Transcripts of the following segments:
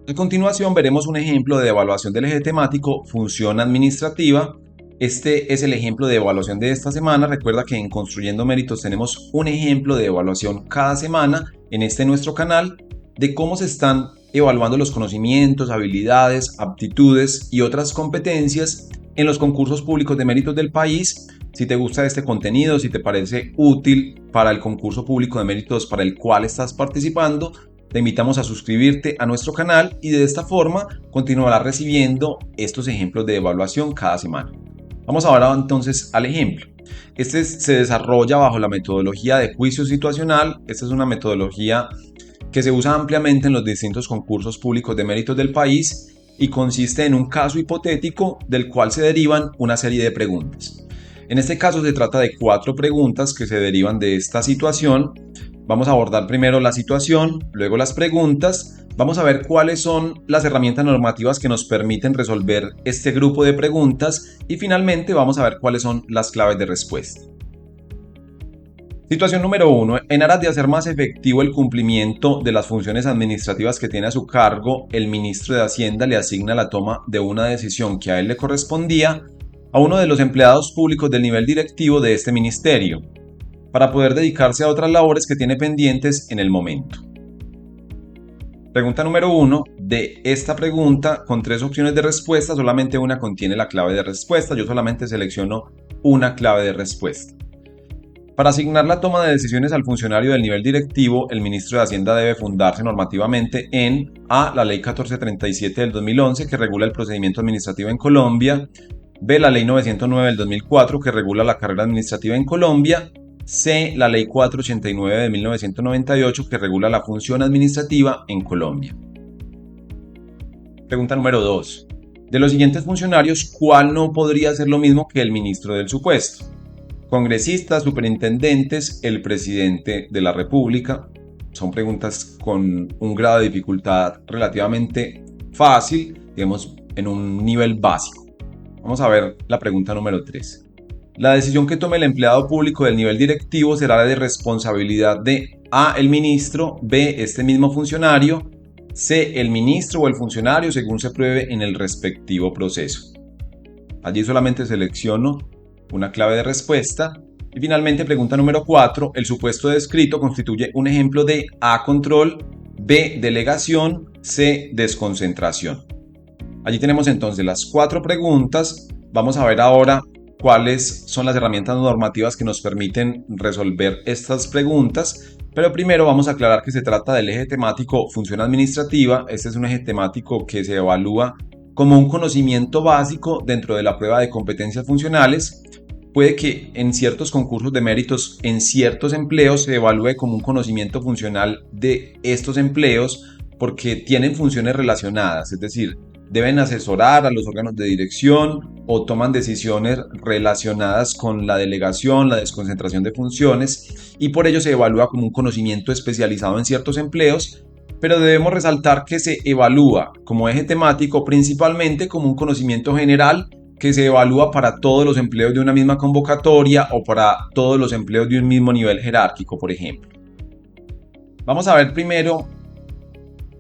A continuación veremos un ejemplo de evaluación del eje temático función administrativa. Este es el ejemplo de evaluación de esta semana. Recuerda que en Construyendo Méritos tenemos un ejemplo de evaluación cada semana en nuestro canal de cómo se están evaluando los conocimientos, habilidades, aptitudes y otras competencias en los concursos públicos de méritos del país. Si te gusta este contenido, si te parece útil para el concurso público de méritos para el cual estás participando, te invitamos a suscribirte a nuestro canal y de esta forma continuarás recibiendo estos ejemplos de evaluación cada semana. Vamos ahora entonces al ejemplo. Este se desarrolla bajo la metodología de juicio situacional. Esta es una metodología que se usa ampliamente en los distintos concursos públicos de méritos del país y consiste en un caso hipotético del cual se derivan una serie de preguntas. En este caso se trata de 4 preguntas que se derivan de esta situación. Vamos a abordar primero la situación, luego las preguntas. Vamos a ver cuáles son las herramientas normativas que nos permiten resolver este grupo de preguntas y finalmente vamos a ver cuáles son las claves de respuesta. Situación número 1. En aras de hacer más efectivo el cumplimiento de las funciones administrativas que tiene a su cargo, el ministro de Hacienda le asigna la toma de una decisión que a él le correspondía a uno de los empleados públicos del nivel directivo de este ministerio, para poder dedicarse a otras labores que tiene pendientes en el momento. Pregunta número 1. De esta pregunta, con 3 opciones de respuesta, solamente una contiene la clave de respuesta. Yo solamente selecciono una clave de respuesta. Para asignar la toma de decisiones al funcionario del nivel directivo, el ministro de Hacienda debe fundarse normativamente en A. La Ley 1437 del 2011, que regula el procedimiento administrativo en Colombia. B. La Ley 909 del 2004, que regula la carrera administrativa en Colombia. C. La Ley 489 de 1998, que regula la función administrativa en Colombia. Pregunta número 2. De los siguientes funcionarios, ¿cuál no podría ser lo mismo que el ministro del supuesto? Congresistas, superintendentes, el presidente de la República. Son preguntas con un grado de dificultad relativamente fácil, digamos, en un nivel básico. Vamos a ver la pregunta número 3. La decisión que tome el empleado público del nivel directivo será de responsabilidad de A. el ministro, B. este mismo funcionario, C. el ministro o el funcionario según se pruebe en el respectivo proceso. Allí solamente selecciono una clave de respuesta. Y finalmente, pregunta número 4. El supuesto descrito constituye un ejemplo de A. control, B. delegación, C. desconcentración. Allí tenemos entonces las 4 preguntas. Vamos a ver ahora cuáles son las herramientas normativas que nos permiten resolver estas preguntas. Pero primero vamos a aclarar que se trata del eje temático función administrativa. Este es un eje temático que se evalúa como un conocimiento básico dentro de la prueba de competencias funcionales. Puede que en ciertos concursos de méritos, en ciertos empleos, se evalúe como un conocimiento funcional de estos empleos porque tienen funciones relacionadas, es decir, deben asesorar a los órganos de dirección o toman decisiones relacionadas con la delegación, la desconcentración de funciones y por ello se evalúa como un conocimiento especializado en ciertos empleos, pero debemos resaltar que se evalúa como eje temático principalmente como un conocimiento general que se evalúa para todos los empleos de una misma convocatoria o para todos los empleos de un mismo nivel jerárquico, por ejemplo. Vamos a ver primero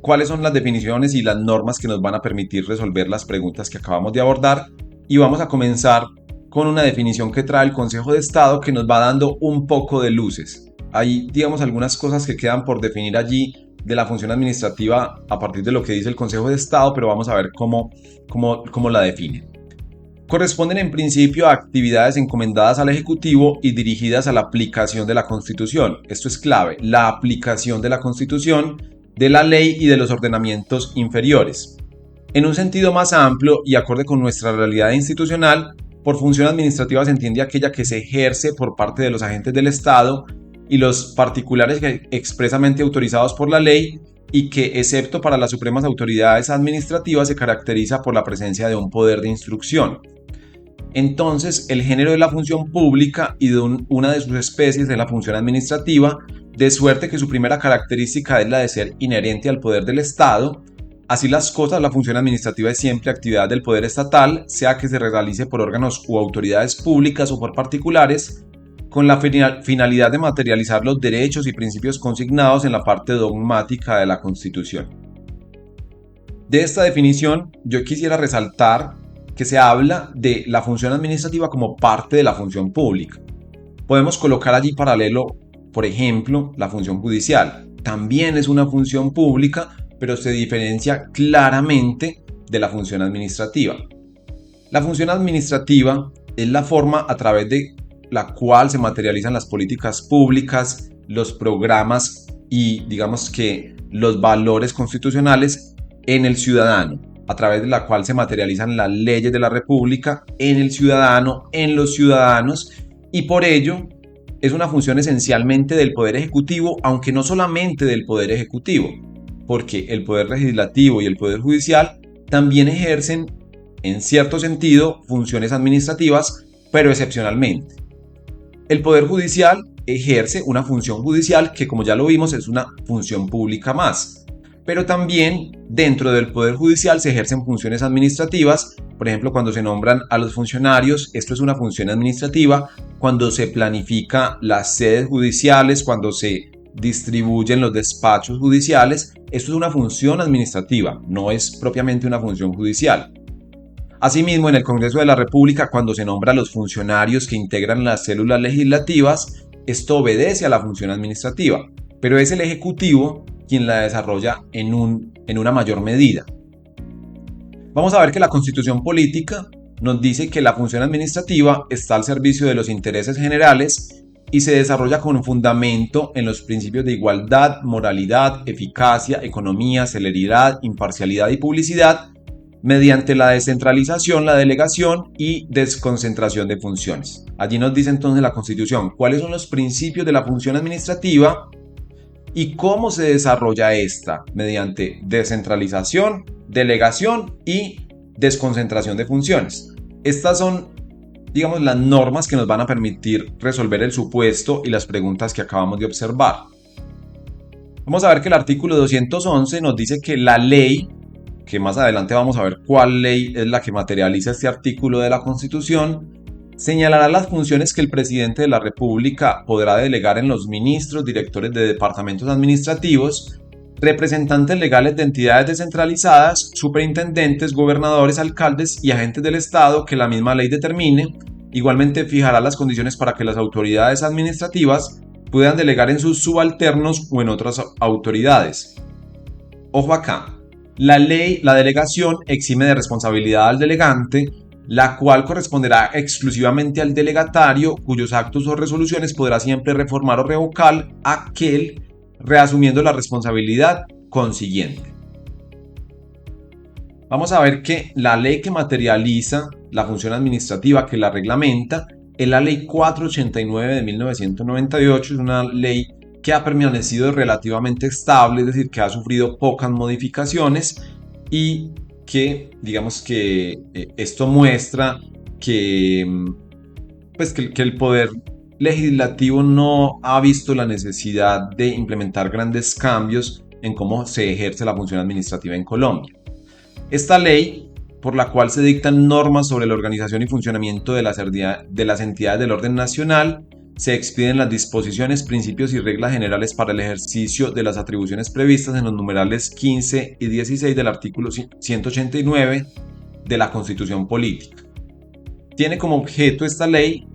cuáles son las definiciones y las normas que nos van a permitir resolver las preguntas que acabamos de abordar y vamos a comenzar con una definición que trae el Consejo de Estado que nos va dando un poco de luces. Hay, digamos, algunas cosas que quedan por definir allí de la función administrativa a partir de lo que dice el Consejo de Estado, pero vamos a ver cómo la define. Corresponden en principio a actividades encomendadas al Ejecutivo y dirigidas a la aplicación de la Constitución. Esto es clave, la aplicación de la Constitución, de la ley y de los ordenamientos inferiores. En un sentido más amplio y acorde con nuestra realidad institucional, por función administrativa se entiende aquella que se ejerce por parte de los agentes del Estado y los particulares expresamente autorizados por la ley y que, excepto para las supremas autoridades administrativas, se caracteriza por la presencia de un poder de instrucción. Entonces, el género de la función pública y de una de sus especies es la función administrativa, de suerte que su primera característica es la de ser inherente al poder del Estado. Así las cosas, la función administrativa es siempre actividad del poder estatal, sea que se realice por órganos u autoridades públicas o por particulares, con la finalidad de materializar los derechos y principios consignados en la parte dogmática de la Constitución. De esta definición, yo quisiera resaltar que se habla de la función administrativa como parte de la función pública. Podemos colocar allí paralelo, por ejemplo, la función judicial. También es una función pública, pero se diferencia claramente de la función administrativa. La función administrativa es la forma a través de la cual se materializan las políticas públicas, los programas y, digamos que, los valores constitucionales en el ciudadano, a través de la cual se materializan las leyes de la República en el ciudadano, en los ciudadanos, y por ello es una función esencialmente del Poder Ejecutivo, aunque no solamente del Poder Ejecutivo, porque el Poder Legislativo y el Poder Judicial también ejercen, en cierto sentido, funciones administrativas, pero excepcionalmente. El Poder Judicial ejerce una función judicial que, como ya lo vimos, es una función pública más. Pero también dentro del Poder Judicial se ejercen funciones administrativas, por ejemplo, cuando se nombran a los funcionarios, esto es una función administrativa, cuando se planifica las sedes judiciales, cuando se distribuyen los despachos judiciales, esto es una función administrativa, no es propiamente una función judicial. Asimismo, en el Congreso de la República, cuando se nombra a los funcionarios que integran las células legislativas, esto obedece a la función administrativa, pero es el Ejecutivo quien la desarrolla en una mayor medida. Vamos a ver que la Constitución Política nos dice que la función administrativa está al servicio de los intereses generales y se desarrolla con fundamento en los principios de igualdad, moralidad, eficacia, economía, celeridad, imparcialidad y publicidad, mediante la descentralización, la delegación y desconcentración de funciones. Allí nos dice entonces la Constitución cuáles son los principios de la función administrativa y cómo se desarrolla esta mediante descentralización, delegación y desconcentración de funciones. Estas son, digamos, las normas que nos van a permitir resolver el supuesto y las preguntas que acabamos de observar. Vamos a ver que el artículo 211 nos dice que la ley, que más adelante vamos a ver cuál ley es la que materializa este artículo de la Constitución, señalará las funciones que el presidente de la República podrá delegar en los ministros, directores de departamentos administrativos, representantes legales de entidades descentralizadas, superintendentes, gobernadores, alcaldes y agentes del Estado que la misma ley determine. Igualmente fijará las condiciones para que las autoridades administrativas puedan delegar en sus subalternos o en otras autoridades. Ojo acá. La delegación exime de responsabilidad al delegante, la cual corresponderá exclusivamente al delegatario, cuyos actos o resoluciones podrá siempre reformar o revocar aquel, reasumiendo la responsabilidad consiguiente. Vamos a ver que la ley que materializa la función administrativa, que la reglamenta, es la Ley 489 de 1998, es una ley que ha permanecido relativamente estable, es decir, que ha sufrido pocas modificaciones y que, digamos que esto muestra que el Poder Legislativo no ha visto la necesidad de implementar grandes cambios en cómo se ejerce la función administrativa en Colombia. Esta ley, por la cual se dictan normas sobre la organización y funcionamiento de las entidades del orden nacional, se expiden las disposiciones, principios y reglas generales para el ejercicio de las atribuciones previstas en los numerales 15 y 16 del artículo 189 de la Constitución Política. Tiene como objeto esta ley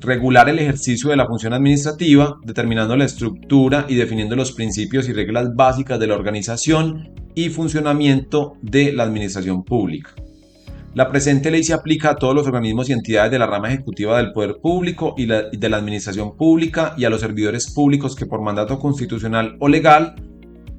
regular el ejercicio de la función administrativa, determinando la estructura y definiendo los principios y reglas básicas de la organización y funcionamiento de la administración pública. La presente ley se aplica a todos los organismos y entidades de la rama ejecutiva del poder público y de la administración pública y a los servidores públicos que por mandato constitucional o legal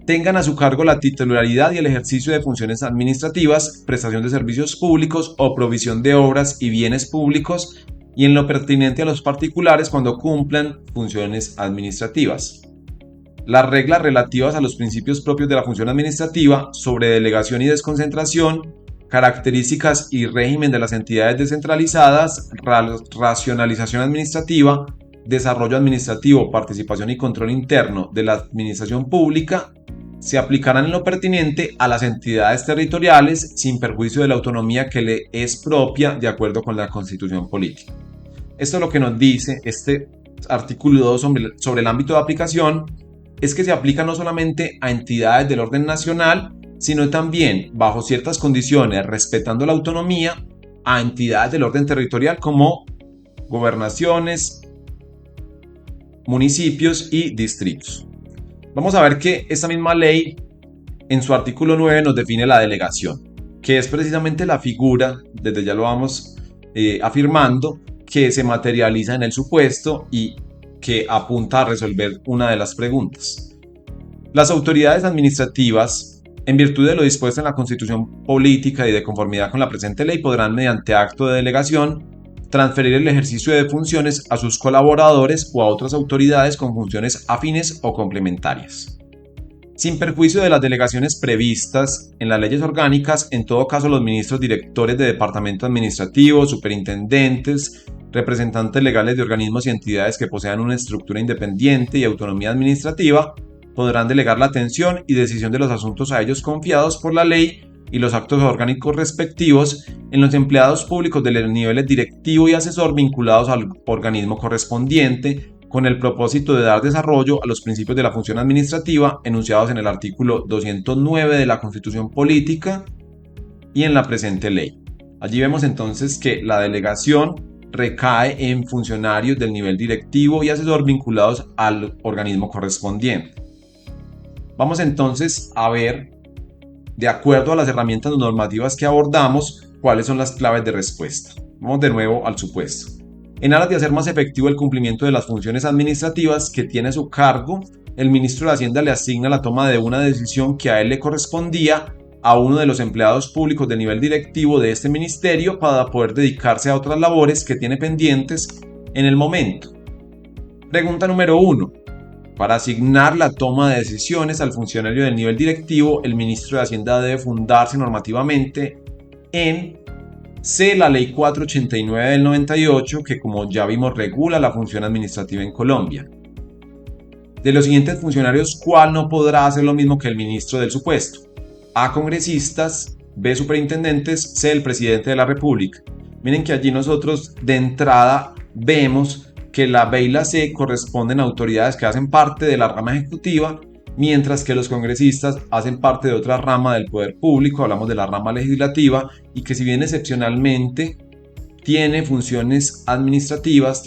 tengan a su cargo la titularidad y el ejercicio de funciones administrativas, prestación de servicios públicos o provisión de obras y bienes públicos y en lo pertinente a los particulares cuando cumplan funciones administrativas. Las reglas relativas a los principios propios de la función administrativa sobre delegación y desconcentración, características y régimen de las entidades descentralizadas, racionalización administrativa, desarrollo administrativo, participación y control interno de la administración pública, se aplicarán en lo pertinente a las entidades territoriales sin perjuicio de la autonomía que le es propia de acuerdo con la Constitución Política. Esto es lo que nos dice este artículo 2 sobre el ámbito de aplicación, es que se aplica no solamente a entidades del orden nacional, sino también, bajo ciertas condiciones, respetando la autonomía, a entidades del orden territorial como gobernaciones, municipios y distritos. Vamos a ver que esta misma ley, en su artículo 9, nos define la delegación, que es precisamente la figura, desde ya lo vamos afirmando, que se materializa en el supuesto y que apunta a resolver una de las preguntas. Las autoridades administrativas, en virtud de lo dispuesto en la Constitución Política y de conformidad con la presente ley, podrán, mediante acto de delegación, transferir el ejercicio de funciones a sus colaboradores o a otras autoridades con funciones afines o complementarias. Sin perjuicio de las delegaciones previstas en las leyes orgánicas, en todo caso los ministros directores de departamento administrativo, superintendentes, representantes legales de organismos y entidades que posean una estructura independiente y autonomía administrativa, podrán delegar la atención y decisión de los asuntos a ellos confiados por la ley y los actos orgánicos respectivos en los empleados públicos de los niveles directivo y asesor vinculados al organismo correspondiente, con el propósito de dar desarrollo a los principios de la función administrativa enunciados en el artículo 209 de la Constitución Política y en la presente ley. Allí vemos entonces que la delegación recae en funcionarios del nivel directivo y asesor vinculados al organismo correspondiente. Vamos entonces a ver, de acuerdo a las herramientas normativas que abordamos, cuáles son las claves de respuesta. Vamos de nuevo al supuesto. En aras de hacer más efectivo el cumplimiento de las funciones administrativas que tiene a su cargo, el ministro de Hacienda le asigna la toma de una decisión que a él le correspondía a uno de los empleados públicos de nivel directivo de este ministerio para poder dedicarse a otras labores que tiene pendientes en el momento. Pregunta número 1. Para asignar la toma de decisiones al funcionario del nivel directivo, el ministro de Hacienda debe fundarse normativamente en C. La Ley 489 del 98, que como ya vimos regula la función administrativa en Colombia. De los siguientes funcionarios, ¿cuál no podrá hacer lo mismo que el ministro del supuesto? A. Congresistas, B. Superintendentes, C. El presidente de la República. Miren que allí nosotros de entrada vemos que la B y la C corresponden a autoridades que hacen parte de la rama ejecutiva, mientras que los congresistas hacen parte de otra rama del poder público, hablamos de la rama legislativa, y que si bien excepcionalmente tiene funciones administrativas,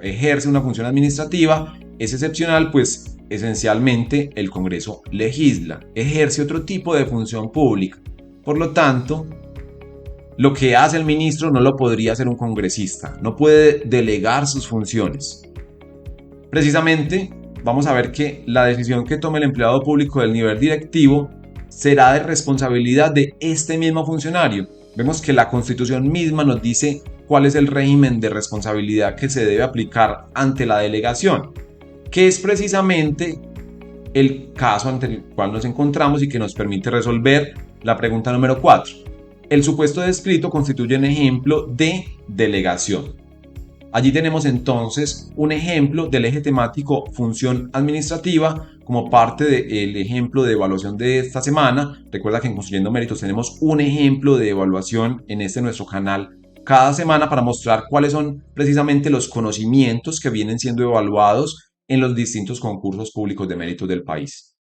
ejerce una función administrativa, es excepcional, pues esencialmente el Congreso legisla, ejerce otro tipo de función pública. Por lo tanto, lo que hace el ministro no lo podría hacer un congresista, no puede delegar sus funciones. Precisamente, vamos a ver que la decisión que tome el empleado público del nivel directivo será de responsabilidad de este mismo funcionario. Vemos que la Constitución misma nos dice cuál es el régimen de responsabilidad que se debe aplicar ante la delegación, que es precisamente el caso ante el cual nos encontramos y que nos permite resolver la pregunta número 4. El supuesto descrito constituye un ejemplo de delegación. Allí tenemos entonces un ejemplo del eje temático función administrativa como parte del ejemplo de evaluación de esta semana. Recuerda que en Construyendo Méritos tenemos un ejemplo de evaluación en nuestro canal cada semana para mostrar cuáles son precisamente los conocimientos que vienen siendo evaluados en los distintos concursos públicos de méritos del país.